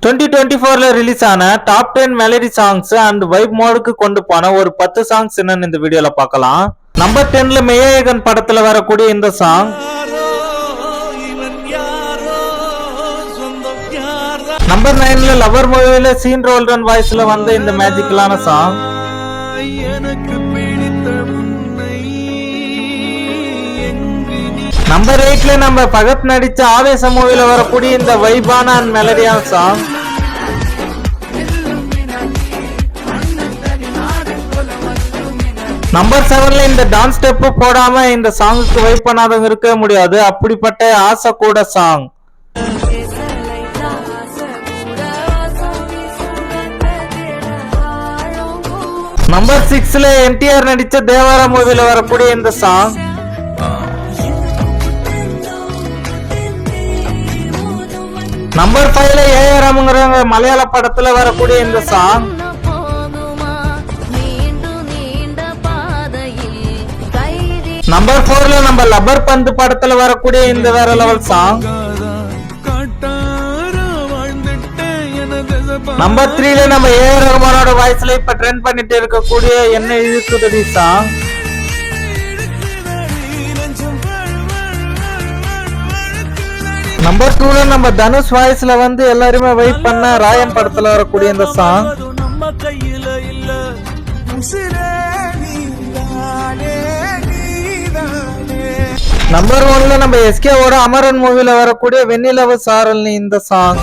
2024ல release ஆன top 10 melody songs and vibe மோடுக்கு கொண்டு போன ஒரு 10 சாங்ஸ் என்னன்னு இந்த வீடியோல பார்க்கலாம். நம்பர் 10ல மெய்யழகன் படத்துல வரக்கூடிய இந்த சாங். நம்பர் 9ல லவர் மூவில சீன் ரோல்டன் வாய்ஸ்ல வந்த இந்த மேஜிக்கலான சாங். நம்பர் 8ல நம்ம பகத் நடிச்ச ஆவேச மூவில வரக்கூடிய இந்த வைபான அண்ட் மெலடியான சாங். நம்பர் 7ல இந்த டான்ஸ் ஸ்டெப் போடாம இந்த சாங்குக்கு வைப் பண்ணாதவங்க இருக்க முடியாது. அப்படிப்பட்ட ஆசை கூட சாங். நம்பர் 6ல என்டிஆர் நடிச்ச தேவாரா மூவில வரக்கூடிய இந்த சாங். நம்பர் 5ல ஏஆர் ரஹ்மான்ங்கற மலையாள படத்துல வரக்கூடிய இந்த சாங். நம்பர் 4ல நம்ம லப்பர் பந்து படத்துல வரக்கூடிய இந்த வேற லெவல் சாங். நம்பர் 3ல நம்ம ஏஆர் ரஹ்மானோட வாய்ஸ்ல இப்ப ட்ரெண்ட் பண்ணிட்டு இருக்கக்கூடிய என்ன இழுக்குதடி சாங். நம்பர் 2ல நம்ம தனுஷ் வாய்ஸ்ல வந்து எல்லாருமே வெயிட் பண்ண ராயன் படத்துல வரக்கூடிய இந்த சாங். நம்பர் 1ல நம்ம எஸ்கே ஓட அமரன் மூவில வரக்கூடிய வெண்ணிலவு சாரல் இந்த சாங்.